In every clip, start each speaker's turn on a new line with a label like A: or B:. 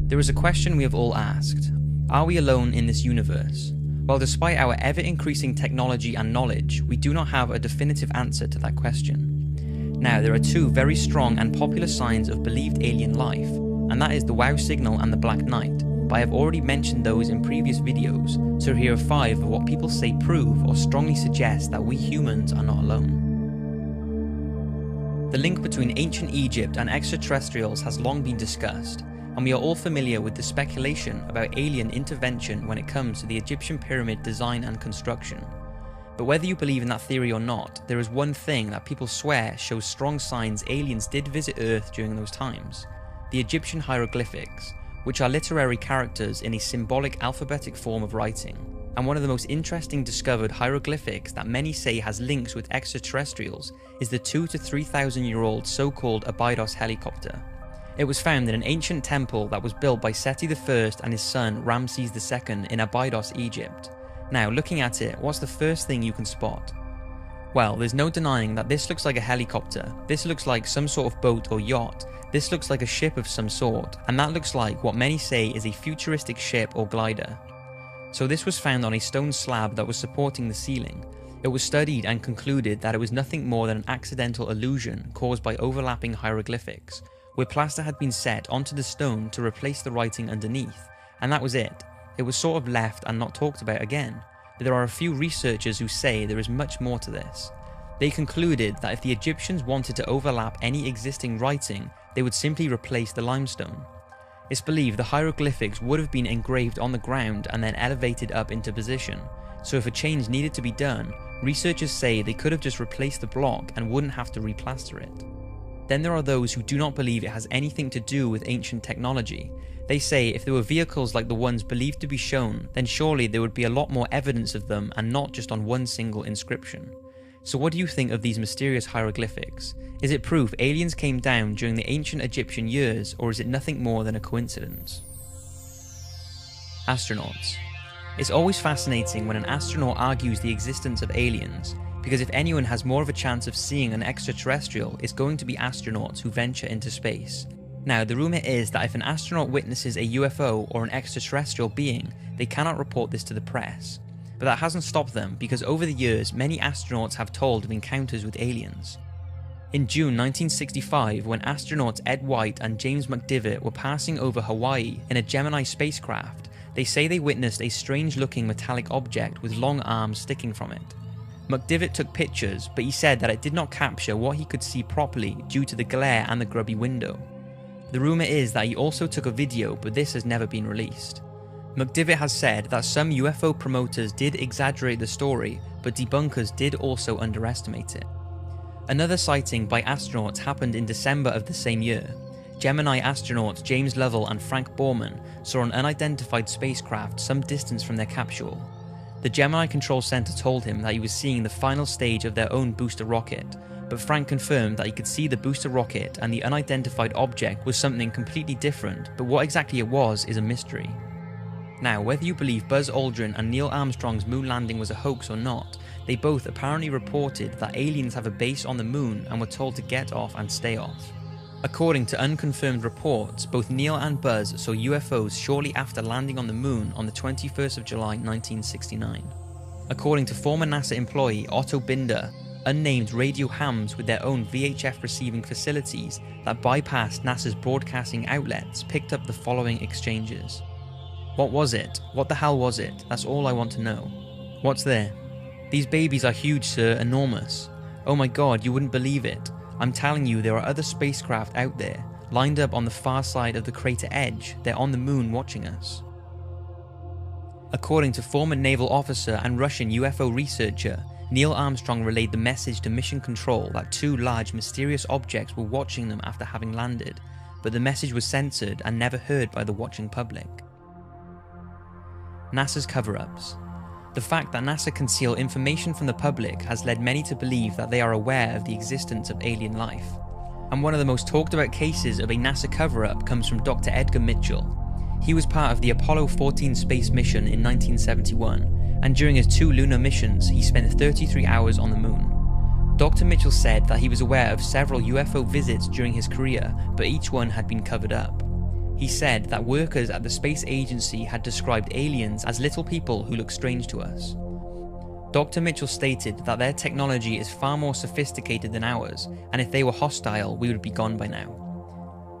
A: There is a question we have all asked. Are we alone in this universe? Well, despite our ever-increasing technology and knowledge, we do not have a definitive answer to that question. Now, there are two very strong and popular signs of believed alien life, and that is the WOW signal and the Black Knight, but I have already mentioned those in previous videos, so here are 5 of what people say prove or strongly suggest that we humans are not alone. The link between ancient Egypt and extraterrestrials has long been discussed, and we are all familiar with the speculation about alien intervention when it comes to the Egyptian pyramid design and construction. But whether you believe in that theory or not, there is one thing that people swear shows strong signs aliens did visit Earth during those times: the Egyptian hieroglyphics, which are literary characters in a symbolic alphabetic form of writing. And one of the most interesting discovered hieroglyphics that many say has links with extraterrestrials is the 2,000 to 3,000 year old so-called Abydos helicopter. It was found in an ancient temple that was built by Seti I and his son Ramses II in Abydos, Egypt. Now, looking at it, what's the first thing you can spot? Well, there's no denying that this looks like a helicopter, this looks like some sort of boat or yacht, this looks like a ship of some sort, and that looks like what many say is a futuristic ship or glider. So this was found on a stone slab that was supporting the ceiling. It was studied and concluded that it was nothing more than an accidental illusion caused by overlapping hieroglyphics, where plaster had been set onto the stone to replace the writing underneath, and that was it. It was sort of left and not talked about again. But there are a few researchers who say there is much more to this. They concluded that if the Egyptians wanted to overlap any existing writing, they would simply replace the limestone. It's believed the hieroglyphics would have been engraved on the ground and then elevated up into position, so if a change needed to be done, researchers say they could have just replaced the block and wouldn't have to replaster it. Then there are those who do not believe it has anything to do with ancient technology. They say if there were vehicles like the ones believed to be shown, then surely there would be a lot more evidence of them and not just on one single inscription. So what do you think of these mysterious hieroglyphics? Is it proof aliens came down during the ancient Egyptian years, or is it nothing more than a coincidence? Astronauts. It's always fascinating when an astronaut argues the existence of aliens, because if anyone has more of a chance of seeing an extraterrestrial, it's going to be astronauts who venture into space. Now, the rumour is that if an astronaut witnesses a UFO or an extraterrestrial being, they cannot report this to the press. But that hasn't stopped them, because over the years, many astronauts have told of encounters with aliens. In June 1965, when astronauts Ed White and James McDivitt were passing over Hawaii in a Gemini spacecraft, they say they witnessed a strange-looking metallic object with long arms sticking from it. McDivitt took pictures, but he said that it did not capture what he could see properly due to the glare and the grubby window. The rumour is that he also took a video, but this has never been released. McDivitt has said that some UFO promoters did exaggerate the story, but debunkers did also underestimate it. Another sighting by astronauts happened in December of the same year. Gemini astronauts James Lovell and Frank Borman saw an unidentified spacecraft some distance from their capsule. The Gemini Control Center told him that he was seeing the final stage of their own booster rocket, but Frank confirmed that he could see the booster rocket and the unidentified object was something completely different, but what exactly it was is a mystery. Now, whether you believe Buzz Aldrin and Neil Armstrong's moon landing was a hoax or not, they both apparently reported that aliens have a base on the moon and were told to get off and stay off. According to unconfirmed reports, both Neil and Buzz saw UFOs shortly after landing on the moon on the 21st of July 1969. According to former NASA employee Otto Binder, unnamed radio hams with their own VHF receiving facilities that bypassed NASA's broadcasting outlets picked up the following exchanges. What was it? What the hell was it? That's all I want to know. What's there? These babies are huge, sir, enormous. Oh my god, you wouldn't believe it. I'm telling you, there are other spacecraft out there, lined up on the far side of the crater edge. They're on the moon watching us. According to former naval officer and Russian UFO researcher, Neil Armstrong relayed the message to Mission Control that 2 large mysterious objects were watching them after having landed, but the message was censored and never heard by the watching public. NASA's cover-ups. The fact that NASA conceal information from the public has led many to believe that they are aware of the existence of alien life. And one of the most talked about cases of a NASA cover-up comes from Dr. Edgar Mitchell. He was part of the Apollo 14 space mission in 1971, and during his 2 lunar missions, he spent 33 hours on the moon. Dr. Mitchell said that he was aware of several UFO visits during his career, but each one had been covered up. He said that workers at the space agency had described aliens as little people who look strange to us. Dr. Mitchell stated that their technology is far more sophisticated than ours, and if they were hostile, we would be gone by now.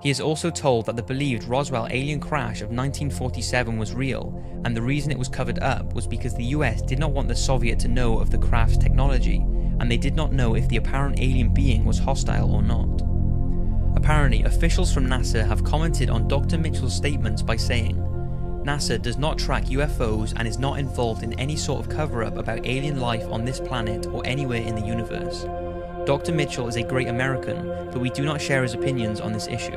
A: He is also told that the believed Roswell alien crash of 1947 was real, and the reason it was covered up was because the US did not want the Soviet to know of the craft's technology, and they did not know if the apparent alien being was hostile or not. Apparently, officials from NASA have commented on Dr. Mitchell's statements by saying, NASA does not track UFOs and is not involved in any sort of cover-up about alien life on this planet or anywhere in the universe. Dr. Mitchell is a great American, but we do not share his opinions on this issue.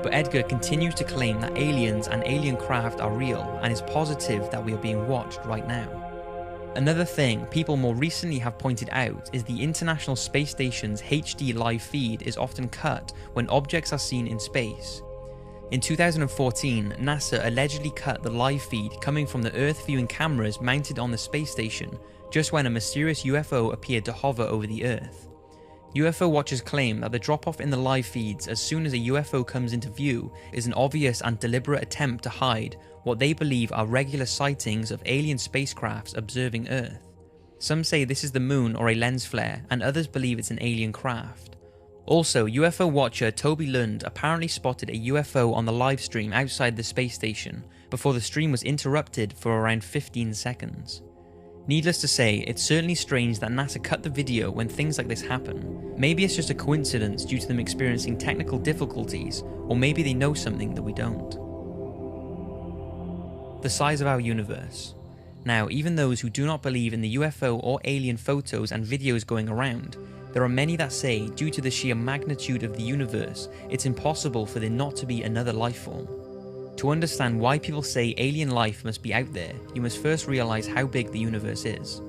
A: But Edgar continues to claim that aliens and alien craft are real and is positive that we are being watched right now. Another thing people more recently have pointed out is the International Space Station's HD live feed is often cut when objects are seen in space. In 2014, NASA allegedly cut the live feed coming from the Earth viewing cameras mounted on the space station just when a mysterious UFO appeared to hover over the Earth. UFO watchers claim that the drop-off in the live feeds as soon as a UFO comes into view is an obvious and deliberate attempt to hide what they believe are regular sightings of alien spacecrafts observing Earth. Some say this is the moon or a lens flare, and others believe it's an alien craft. Also, UFO watcher Toby Lund apparently spotted a UFO on the live stream outside the space station before the stream was interrupted for around 15 seconds. Needless to say, it's certainly strange that NASA cut the video when things like this happen. Maybe it's just a coincidence due to them experiencing technical difficulties, or maybe they know something that we don't. The size of our universe. Now, even those who do not believe in the UFO or alien photos and videos going around, there are many that say, due to the sheer magnitude of the universe, it's impossible for there not to be another life form. To understand why people say alien life must be out there, you must first realize how big the universe is.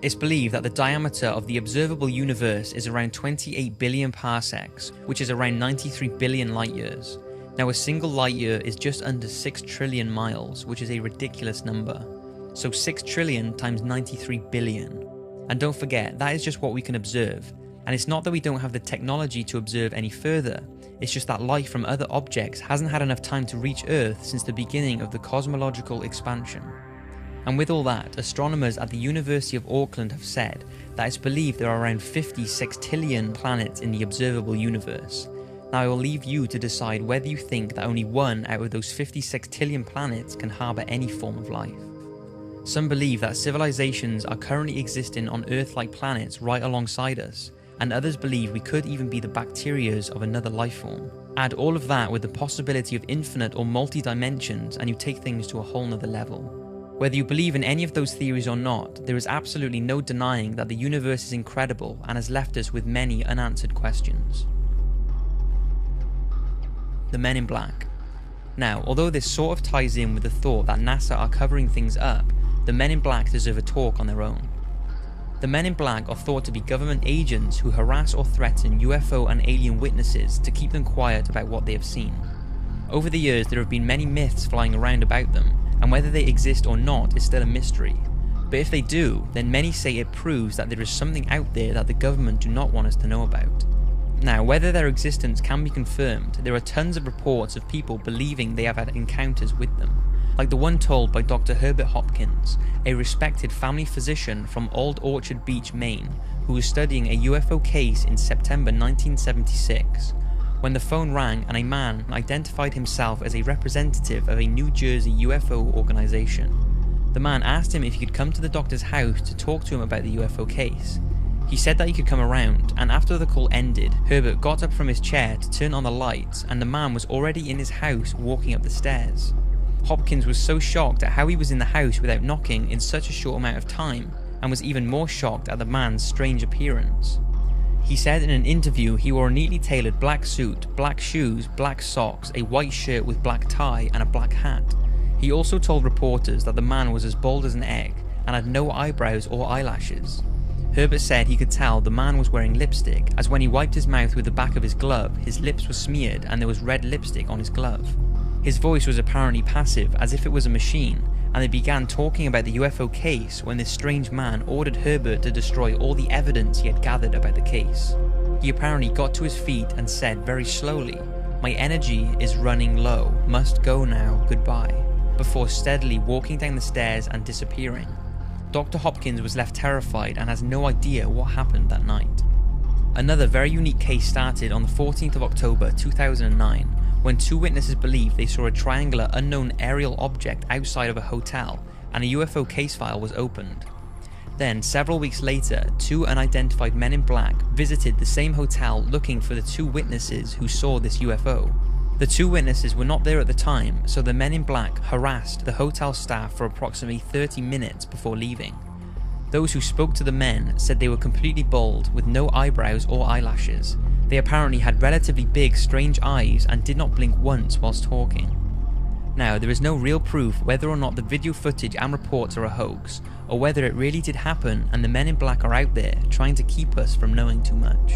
A: It's believed that the diameter of the observable universe is around 28 billion parsecs, which is around 93 billion light years. Now, a single light year is just under 6 trillion miles, which is a ridiculous number. So 6 trillion times 93 billion. And don't forget, that is just what we can observe. And it's not that we don't have the technology to observe any further, it's just that light from other objects hasn't had enough time to reach Earth since the beginning of the cosmological expansion. And with all that, astronomers at the University of Auckland have said that it's believed there are around 50 sextillion planets in the observable universe. Now I will leave you to decide whether you think that only one out of those 50 sextillion planets can harbour any form of life. Some believe that civilizations are currently existing on Earth-like planets right alongside us, and others believe we could even be the bacterias of another life form. Add all of that with the possibility of infinite or multi-dimensions and you take things to a whole nother level. Whether you believe in any of those theories or not, there is absolutely no denying that the universe is incredible and has left us with many unanswered questions. The Men in Black. Now, although this sort of ties in with the thought that NASA are covering things up, the Men in Black deserve a talk on their own. The Men in Black are thought to be government agents who harass or threaten UFO and alien witnesses to keep them quiet about what they have seen. Over the years, there have been many myths flying around about them, and whether they exist or not is still a mystery. But if they do, then many say it proves that there is something out there that the government do not want us to know about. Now, whether their existence can be confirmed, there are tons of reports of people believing they have had encounters with them, like the one told by Dr. Herbert Hopkins, a respected family physician from Old Orchard Beach, Maine, who was studying a UFO case in September 1976, when the phone rang and a man identified himself as a representative of a New Jersey UFO organization. The man asked him if he could come to the doctor's house to talk to him about the UFO case. He said that he could come around, and after the call ended, Herbert got up from his chair to turn on the lights, and the man was already in his house walking up the stairs. Hopkins was so shocked at how he was in the house without knocking in such a short amount of time, and was even more shocked at the man's strange appearance. He said in an interview he wore a neatly tailored black suit, black shoes, black socks, a white shirt with black tie, and a black hat. He also told reporters that the man was as bald as an egg, and had no eyebrows or eyelashes. Herbert said he could tell the man was wearing lipstick, as when he wiped his mouth with the back of his glove, his lips were smeared and there was red lipstick on his glove. His voice was apparently passive, as if it was a machine, and they began talking about the UFO case when this strange man ordered Herbert to destroy all the evidence he had gathered about the case. He apparently got to his feet and said very slowly, "My energy is running low, must go now, goodbye," before steadily walking down the stairs and disappearing. Dr. Hopkins was left terrified and has no idea what happened that night. Another very unique case started on the 14th of October 2009, when two witnesses believed they saw a triangular unknown aerial object outside of a hotel, and a UFO case file was opened. Then, several weeks later, two unidentified men in black visited the same hotel looking for the two witnesses who saw this UFO. The two witnesses were not there at the time, so the men in black harassed the hotel staff for approximately 30 minutes before leaving. Those who spoke to the men said they were completely bald with no eyebrows or eyelashes. They apparently had relatively big, strange eyes and did not blink once whilst talking. Now, there is no real proof whether or not the video footage and reports are a hoax, or whether it really did happen and the men in black are out there trying to keep us from knowing too much.